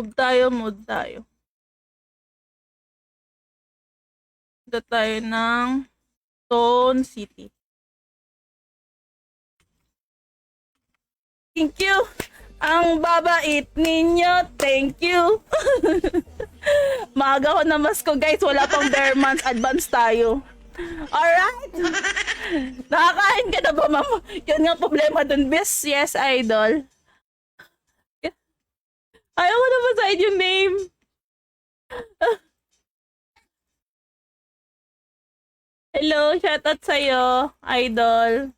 Move tayo. Punta tayo ng Stone City. Thank you! Ang babait ninyo, thank you! Maaga ko na masko guys, wala pang bare months, advance tayo. Alright! Nakakain ka na ba, ma'am? Yun nga problema dun, bes. Yes, idol. Ayaw ko na basahin yung name. Hello, shoutout sa'yo, idol.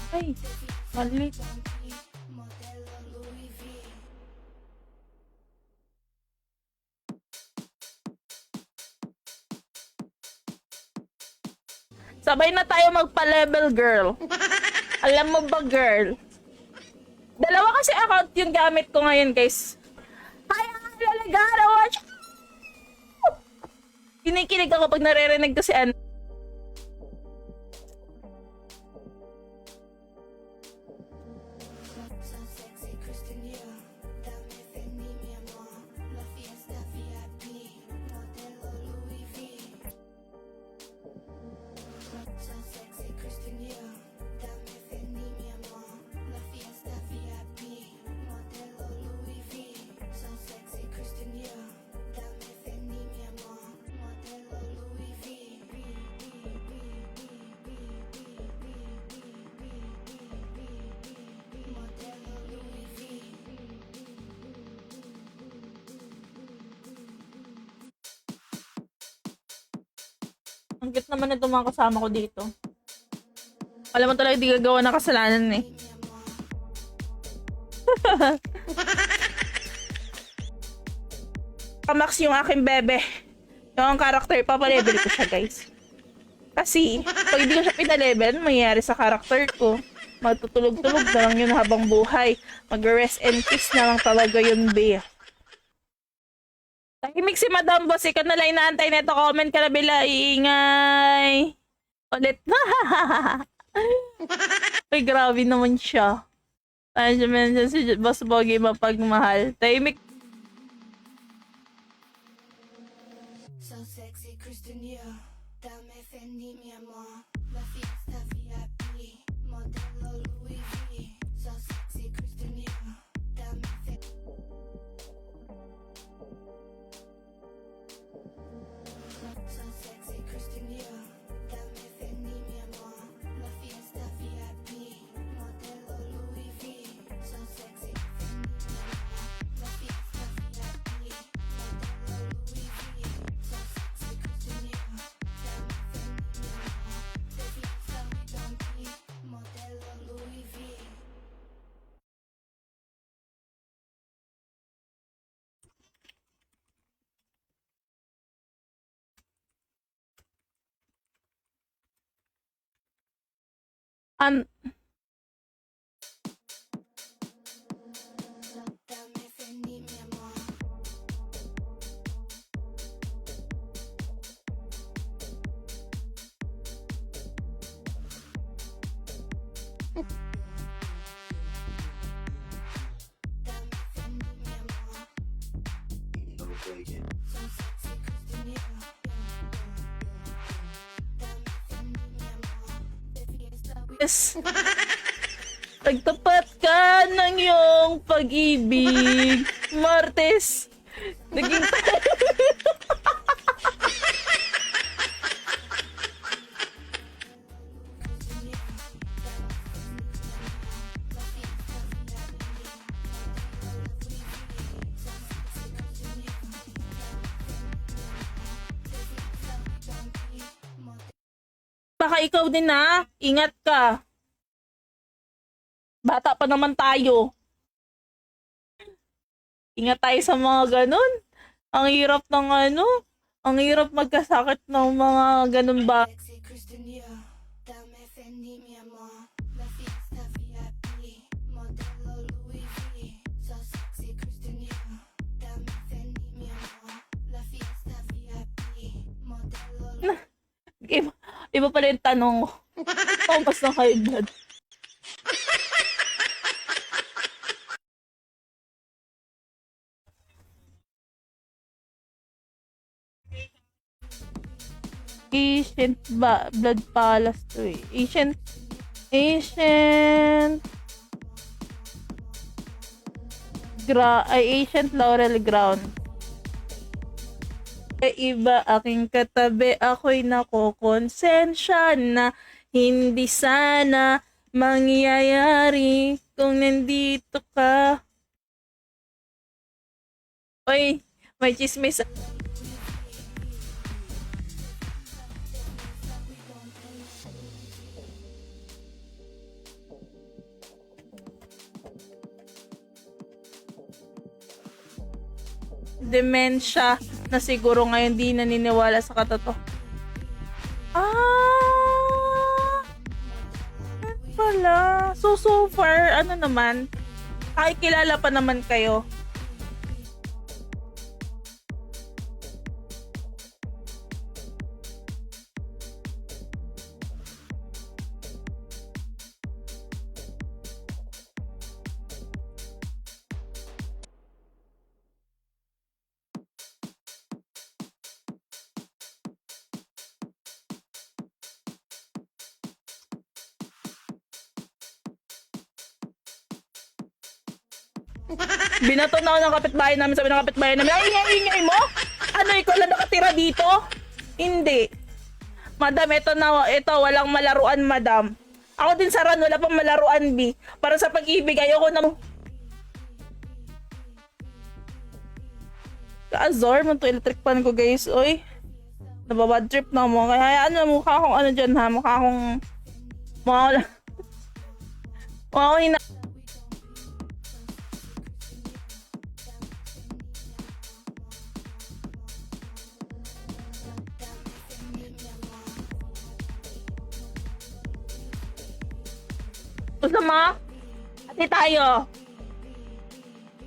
Ay, mali. Sabay na tayo magpa-level, girl. Alam mo ba, girl? Dalawa kasi account yung gamit ko ngayon, guys. Hi, Lalagara, watch! Kinikilig ako pag naririnig ko si Ann. Ang cute naman na mga kasama ko dito. Alam mo talaga di gagawa ng kasalanan eh. Kamax yung aking bebe. Yung character, papalevel ko siya guys. Kasi, pag hindi ko siya pinalevel, mangyayari sa character ko. Magtutulog-tulog na lang yun habang buhay. Mag-rest and peace na lang talaga yun, be. Tahimik si Madam Boss, ikaw na lang inaantay nito. Comment ka na bila, iingay. Ulit. Ay, grabe naman siya. Ayun siya mention si Boss Bogi mapagmahal. Tahimik. So sexy, Christian, dame fendi mi amor. La fiesta VIP, modelo Louis V. So sexy, Christian, dame fendi. So sexy, Christian, dame fendi mi amor. La fiesta VIP, modelo Louis V. So sexy, la fiesta VIP, modelo Louis V. So sexy, Christian, dame fendi mi amor. La fiesta VIP, modelo Louis V. Dame fendi mi amor. Dame fendi mi amor. So sexy, Christian, dame fendi mi amor. La fiesta yes. Pagtapat ka ng iyong pag-ibig, Martes. Naging Baka ikaw din na. Ingat ka. Bata pa naman tayo. Ingat tayo sa mga ganun. Ang hirap ng ano. Ang hirap magkasakit ng mga ganun ba. Sexy Christian Dior, dame Fendi mi amor. La fiesta VIP, modelo Louis V. So sexy Christian Dior, dame Fendi mi amor. La fiesta VIP, modelo Iba, iba pala yung tanong ko. Thomas ng high blood. Ancient Blood Palace to eh. Ancient Ancient Laurel Ground. Iba aking katabi, ako'y nakokonsensya na hindi sana mangyayari kung nandito ka. Oy, may chismis. Demensya na siguro ngayon di naniniwala sa katoto. Yan pala. So far, ano naman, ay kilala pa naman kayo. Binato na ako ng kapitbahay namin, sabi ng kapitbahay namin, ay, ingay mo? Ano, ikaw lang nakatira dito? Hindi. Madam, ito, walang malaruan, madam. Ako din sa ran, wala pang malaruan, B. Para sa pag-ibig, ayoko na... Kaazor, mo to electric pan ko, guys, oy. Nababad trip na mo. Kaya ano, mukha akong ano dyan, ha? Mukha akong... Mukha akong hina... Gusto mo? Ati tayo.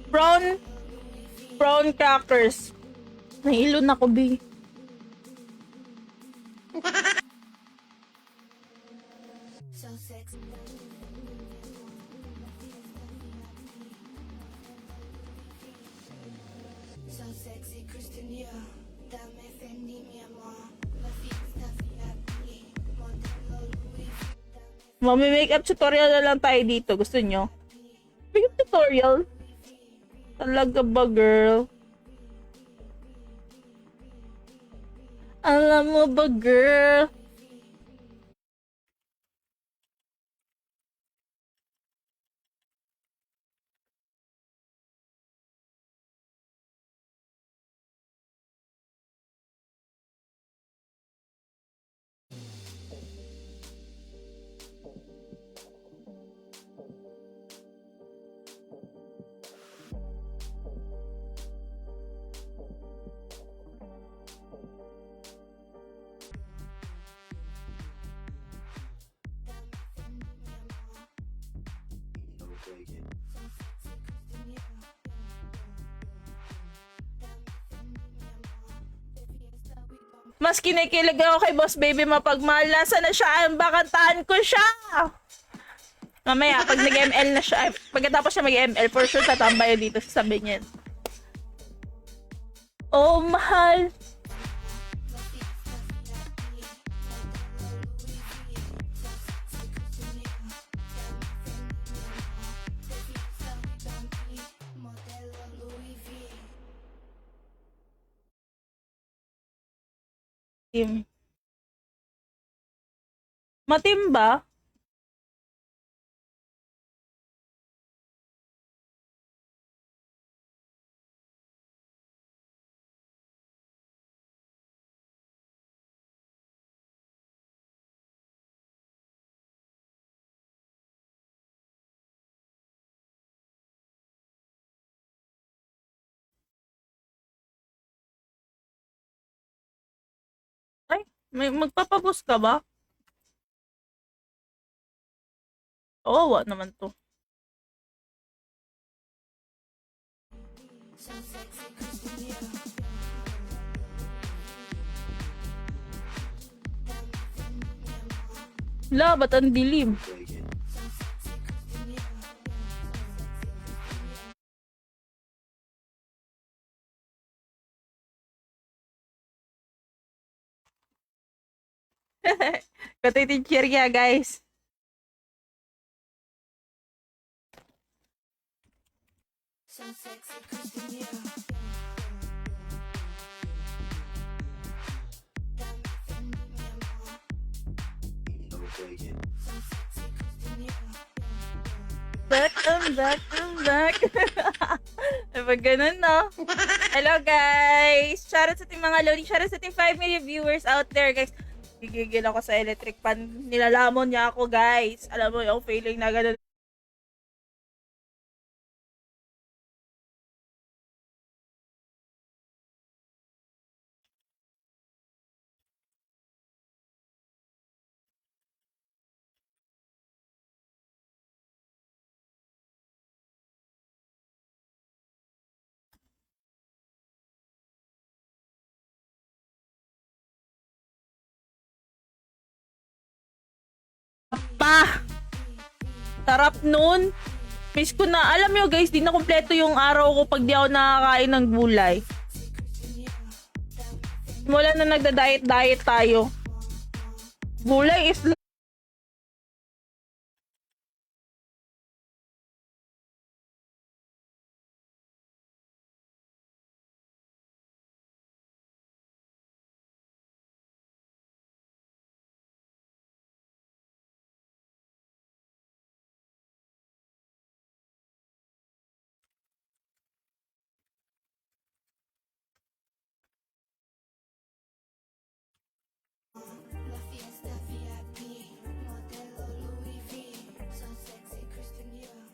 Brown crackers. Nahilo na ko, B. so sexy. So sexy Christian Dior, dame Fendi mi amor. La fiesta VIP, modelo Louis V. Mami-makeup tutorial na lang tayo dito. Gusto nyo? Makeup tutorial? Talaga ba, girl? Alam mo ba, girl? Mas kinikilig ako kay Boss Baby Mapagmahal. Nasaan na siya? Bakantahan ko siya! Mamaya, pag nag-ML na siya, pagkatapos siya mag-ML, for sure tatambay dito sa sabi niya. Oh, mahal! Matimba? Magpapaboost ka ba? Oo, naman to. So sexy, Christian Dior. La, ba't ang dilim? Katitinchir niya, guys. So sexy, Christian Dior. Back, I'm back, I'm back. Pag ganun, no? Hello, guys! Shoutout sa ating mga loading. Shoutout sa ating 5 million viewers out there, guys. Gigigil ako sa electric pan. Nilalamon niya ako, guys. Alam mo yung feeling na ganun. Pa! Sarap nun. Miss ko na. Alam nyo, guys, di na kompleto yung araw ko pag di ako nakakain ng gulay. Wala na nagda-diet-diet tayo. Gulay is La fiesta VIP, modelo Louis V. So sexy, Christian Dior.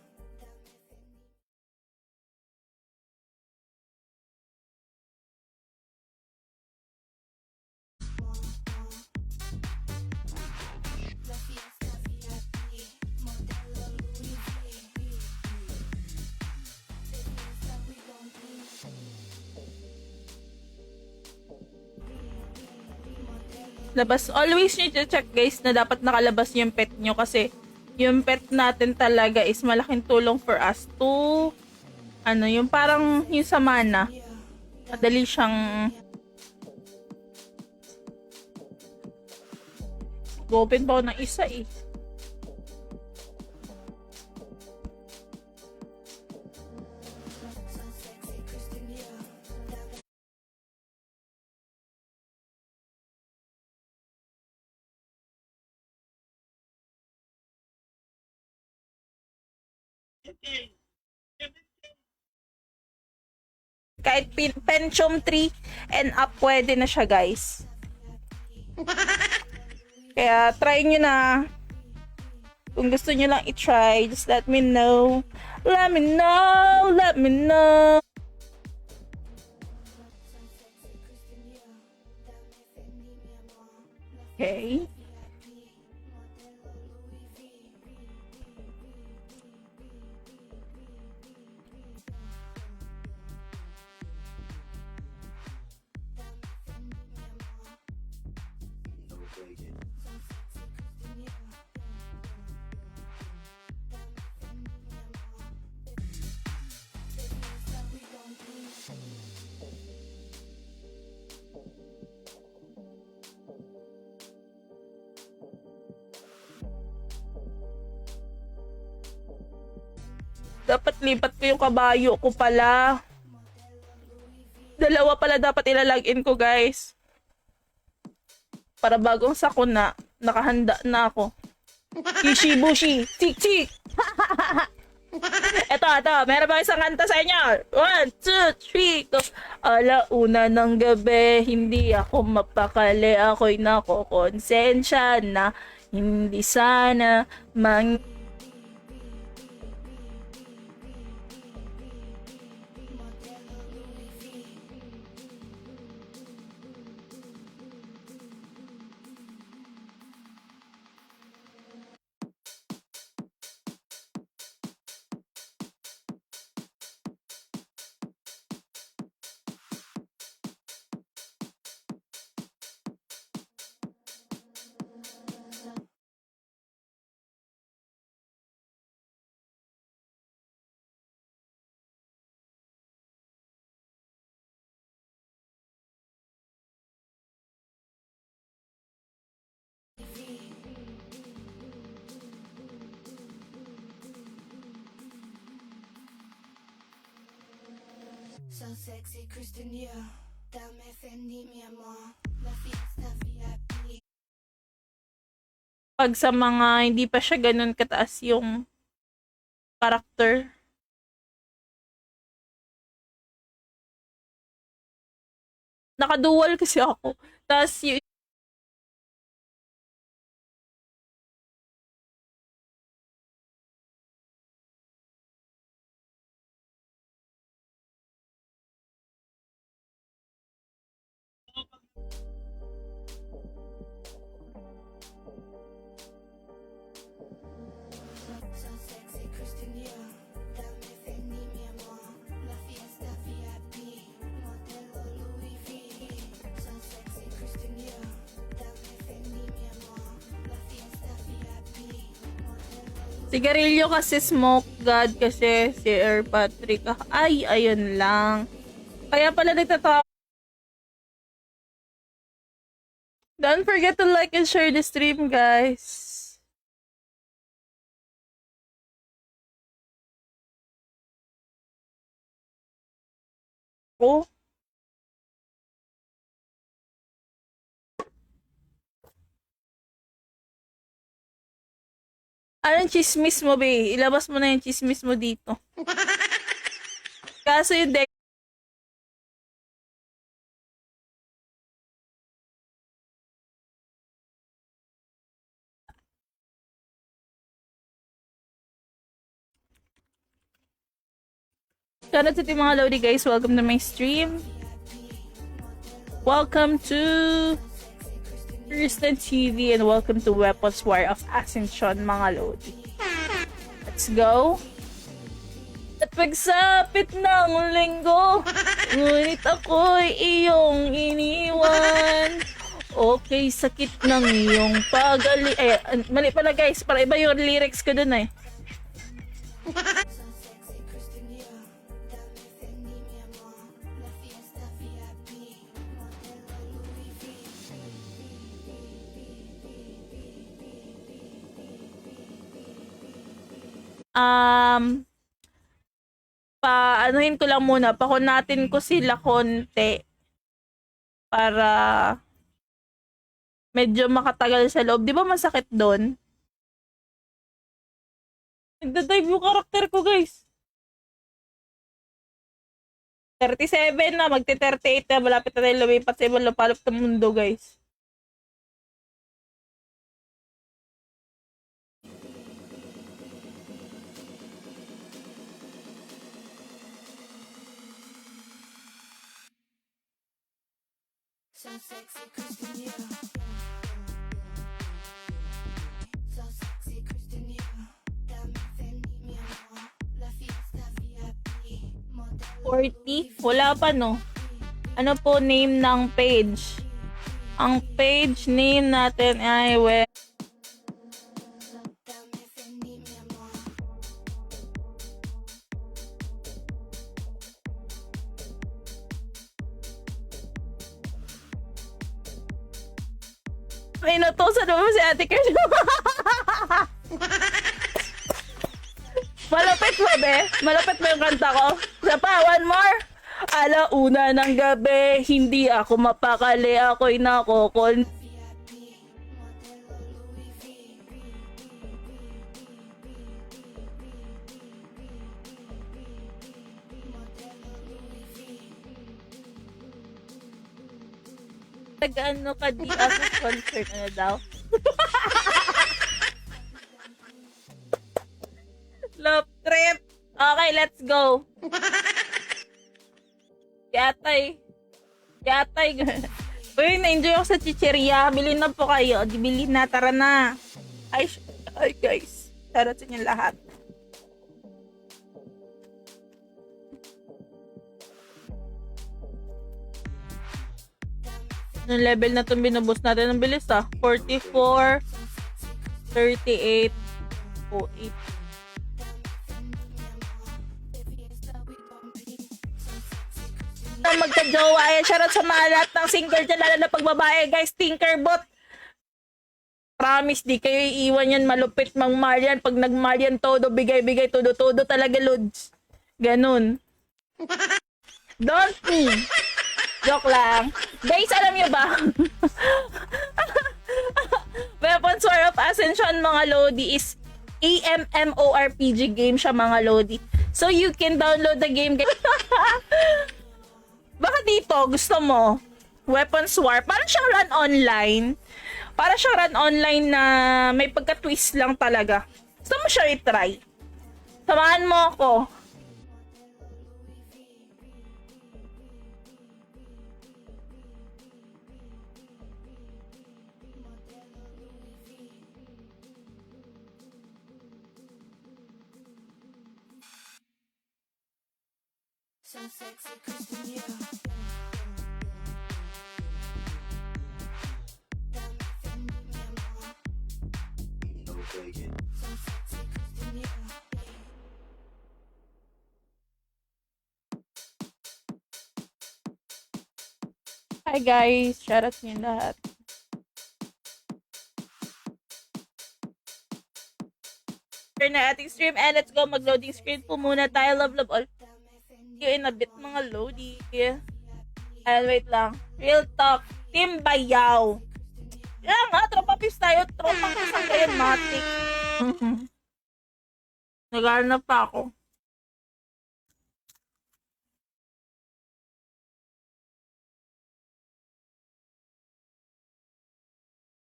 La fiesta VIP, modelo Louis V. The fiesta we gon' do. labas. Always nyo check, guys, na dapat nakalabas yung pet nyo kasi yung pet natin talaga is malaking tulong for us to yung parang yung sa mana. Madali siyang open pa ako ng isa eh. So sexy, Christian Dior. Kahit Pentium 3 and up, pwede na siya, guys. Kaya try nyo na. Kung gusto nyo lang i-try, just let me know. Let me know. Let me know. Okay. Dapat lipat ko yung kabayo ko pala. Dalawa pala dapat ilalagin ko, guys. Para bagong sakuna, nakahanda na ako. Kishibushi, tik tik. Ito. Meron ba isang kanta sa inyo? 1, 2, 3, go. Alauna ng gabi, hindi ako mapakali. Ako'y nakokonsensya na hindi sana So sexy, Christian Dior. Dame Fendi, mi amor. La fiesta VIP. Pag sa mga hindi pa siya ganun kataas yung character. Naka-dual kasi ako. Tapos yung So sexy, Christian Dior. Dame Fendi, mi amor. La fiesta VIP. Modelo Louis V. So sexy, Christian Dior. Dame Fendi, mi amor. La fiesta VIP. Modelo sigarilyo kasi smoke god kasi si Air Patrick. Ay, ayun lang. Kaya pala nagtatawa. Don't forget to like and share the stream, guys. Oh. Anong chismis mo, be? Ilabas mo na yung chismis mo dito. Kaso yung deck. Shoutout sa ating mga Lodi guys. Welcome to my stream. Welcome to Kristen TV and welcome to Weapons War of Ascension, mga Lodi. Let's go. At pagsapit ng linggo, ngunit ako'y iyong iniwan. Okay, sakit ng iyong pagali... Ay, mali pala guys. Para iba yung lyrics ko dun eh. sexy, Christian Dior. Dame Fendi, mi amor. La fiesta VIP. Modelo Louis V. Anuhin ko lang muna. Pakunatin ko sila konti. Para medyo makatagal sa loob. Di ba masakit doon? Nagdadive yung karakter ko, guys. 37 na, magti-38 na. Malapit na tayo lumipat sa ibang lupalop ng mundo, guys. So sexy, Christian Dior. So sexy, Christian Dior. Dame Fendi, mi amor. La fiesta VIP. Modelo 40? Wala pa, no? Ano po name ng page? Ang page name natin ay Dame Fendi, mi amor. May natusan naman si Ate Kersh. Malapit mo, be? Malapit mo yung kanta ko? Isa pa, one more. Alauna ng gabi, hindi ako mapakali, ako'y nakokon. VIP. Modelo Louis V. Modelo Louis V. Nag-ano ka di ako concert, ano daw? Love trip. Okay, let's go. Yatay. Yatay. Uy, na-enjoy ako sa chicheria. Bilhin na po kayo. Di bilhin na. Tara na. Ay, ay guys. Tara sa inyo lahat. Yung level na itong binubos natin. Ang bilis 44, 38, 08. Magka-jowa. Ayan, shoutout sa mga lahat ng single dyan, lalo na pagbabae, guys. Tinkerbot. Promise, di kayo iiwan yan. Malupit mang-mahal yan. Pag nag-mahal yan, todo, bigay-bigay, todo-todo talaga, Lods. Ganun. Don't me. Joke lang. Guys, alam niyo ba? Weapons War of Ascension, mga Lodi, is AMMORPG game siya, mga Lodi. So, you can download the game. Baka dito, gusto mo, Weapons War, parang siyang run online. Para siyang run online na may pagka-twist lang talaga. Gusto mo siya i-try? Samahan mo ako. So sexy, Christian Dior. Dame Fendi, mi amor. So sexy, Christian Dior. Hi guys, shoutout niyo lahat. Turn na ating stream and let's go mag-loading screen po muna tayo. Love all. See you in a bit, mga Lodi. And wait lang. Real talk. Team Bayaw. Yan nga, tropa pips tayo. Tropa pips ang kayo, matik. Nag-aarap pa ako.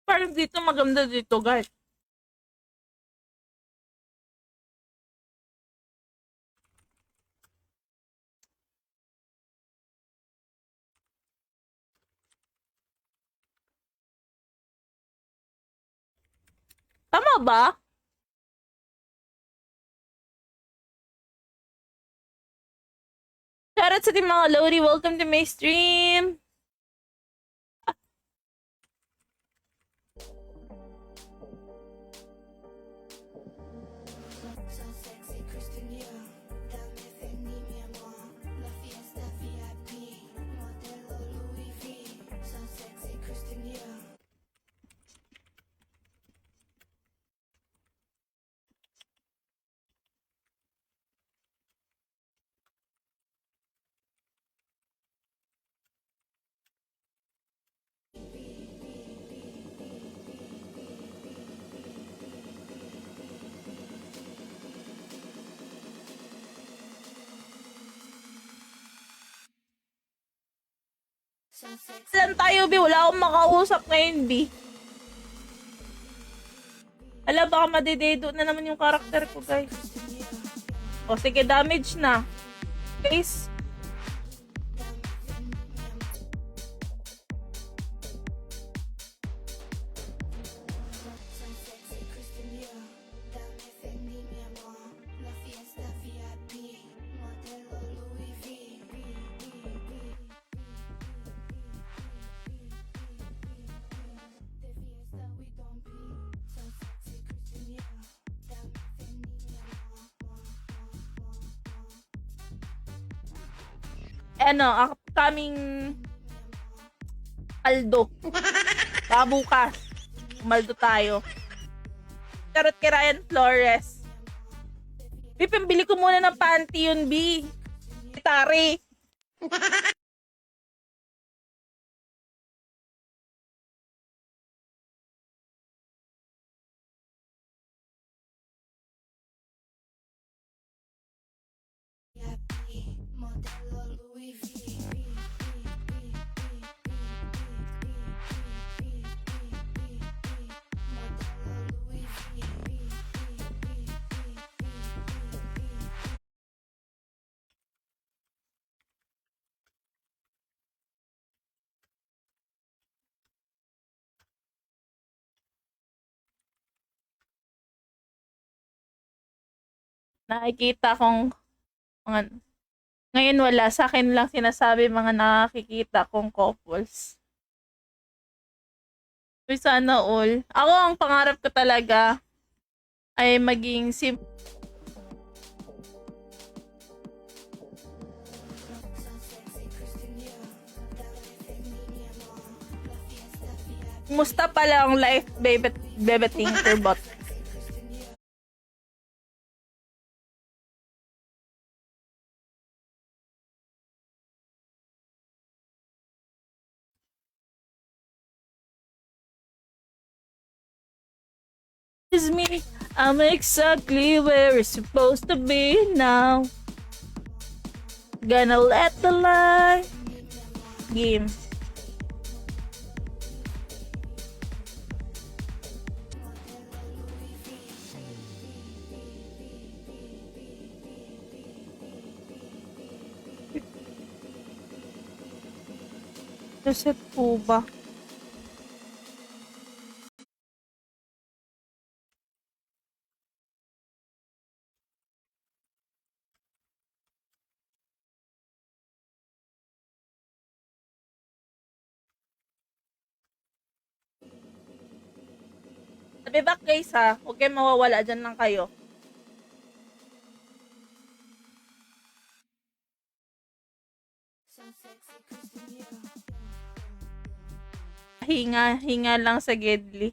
Parang dito maganda dito, guys. Tama ba? Shoutout sa team, mga Lodi. Welcome to my stream. So sexy, Christian Dior. Dame Fendi, mi amor. La fiesta VIP. Modelo Louis V. So sexy, Christian Dior. So sexy. Lang tayo, B. Wala akong makausap ngayon, B. Ala, baka madededo na naman yung karakter ko, guys. O, sige, damage na. Guys. So sexy, Christian Dior. Dame Fendi, mi amor. La fiesta VIP. Modelo Louis V. De fiesta we don't be. So sexy, Christian Dior. Dame Fendi, mi amor. Ano, upcoming Aldo. Baka bukas. Umaldo tayo. Charot kay Ryan Flores. B, pambili ko muna ng panty yun, B. Tari. VIP. Modelo Louis V. Modelo Louis V. Nakikita kong mga... Ngayon wala. Sa akin lang sinasabi mga nakikita kong couples. Uy, sana all. Ako, ang pangarap ko talaga ay maging Musta pala ang life, bebe Tinkerbot? Is me. I'm exactly where it's supposed to be now. Gonna let the light game. Reset po ba? Sabi back guys ha, huwag kayong mawawala dyan lang kayo. So sexy, Christian Dior. Hinga lang sa Gedli.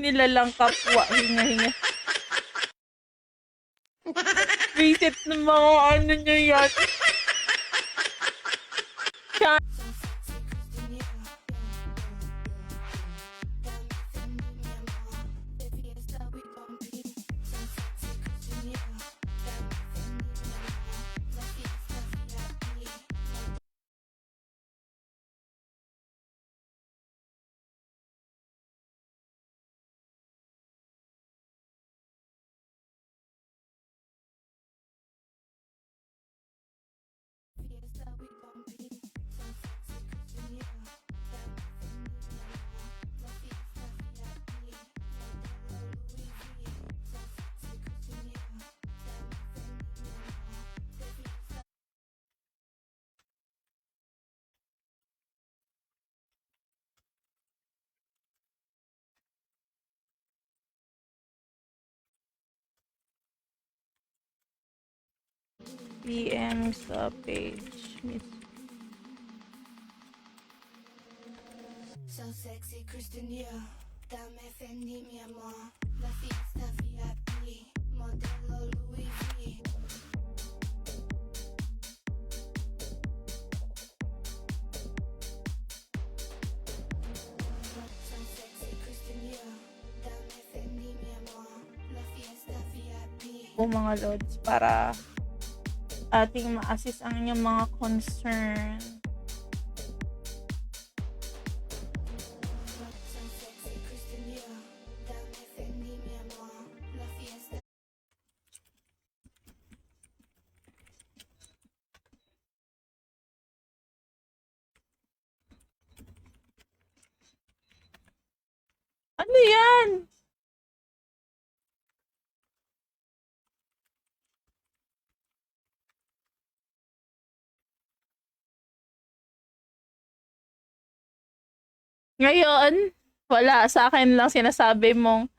Nilalang kapwa, hinga. Visit ng mga ano nyo yan. So sexy, Christian Dior. Dame Fendi, mi amor. De fiesta we gon' be. So sexy, Christian Dior. Dame Fendi, mi amor. La fiesta VIP. Fiesta we gon' be. So sexy, Christian Dior. Dame Fendi, mi amor. La fiesta VIP. Modelo Louis V. So sexy, Christian Dior. Dame Fendi, mi amor. De fiesta. PM sa page. So sexy, Christian Dior. Dame Fendi, mi amor. La fiesta VIP. Modelo Louis V. So sexy, Christian Dior. Dame Fendi, mi amor. La fiesta VIP. Po mga lods para ating ma-assist ang inyong mga concern. So sexy, Christian Dior. Dame Fendi, mi amor. La fiesta. Ano yan? Ngayon, wala sa akin lang sinasabi mong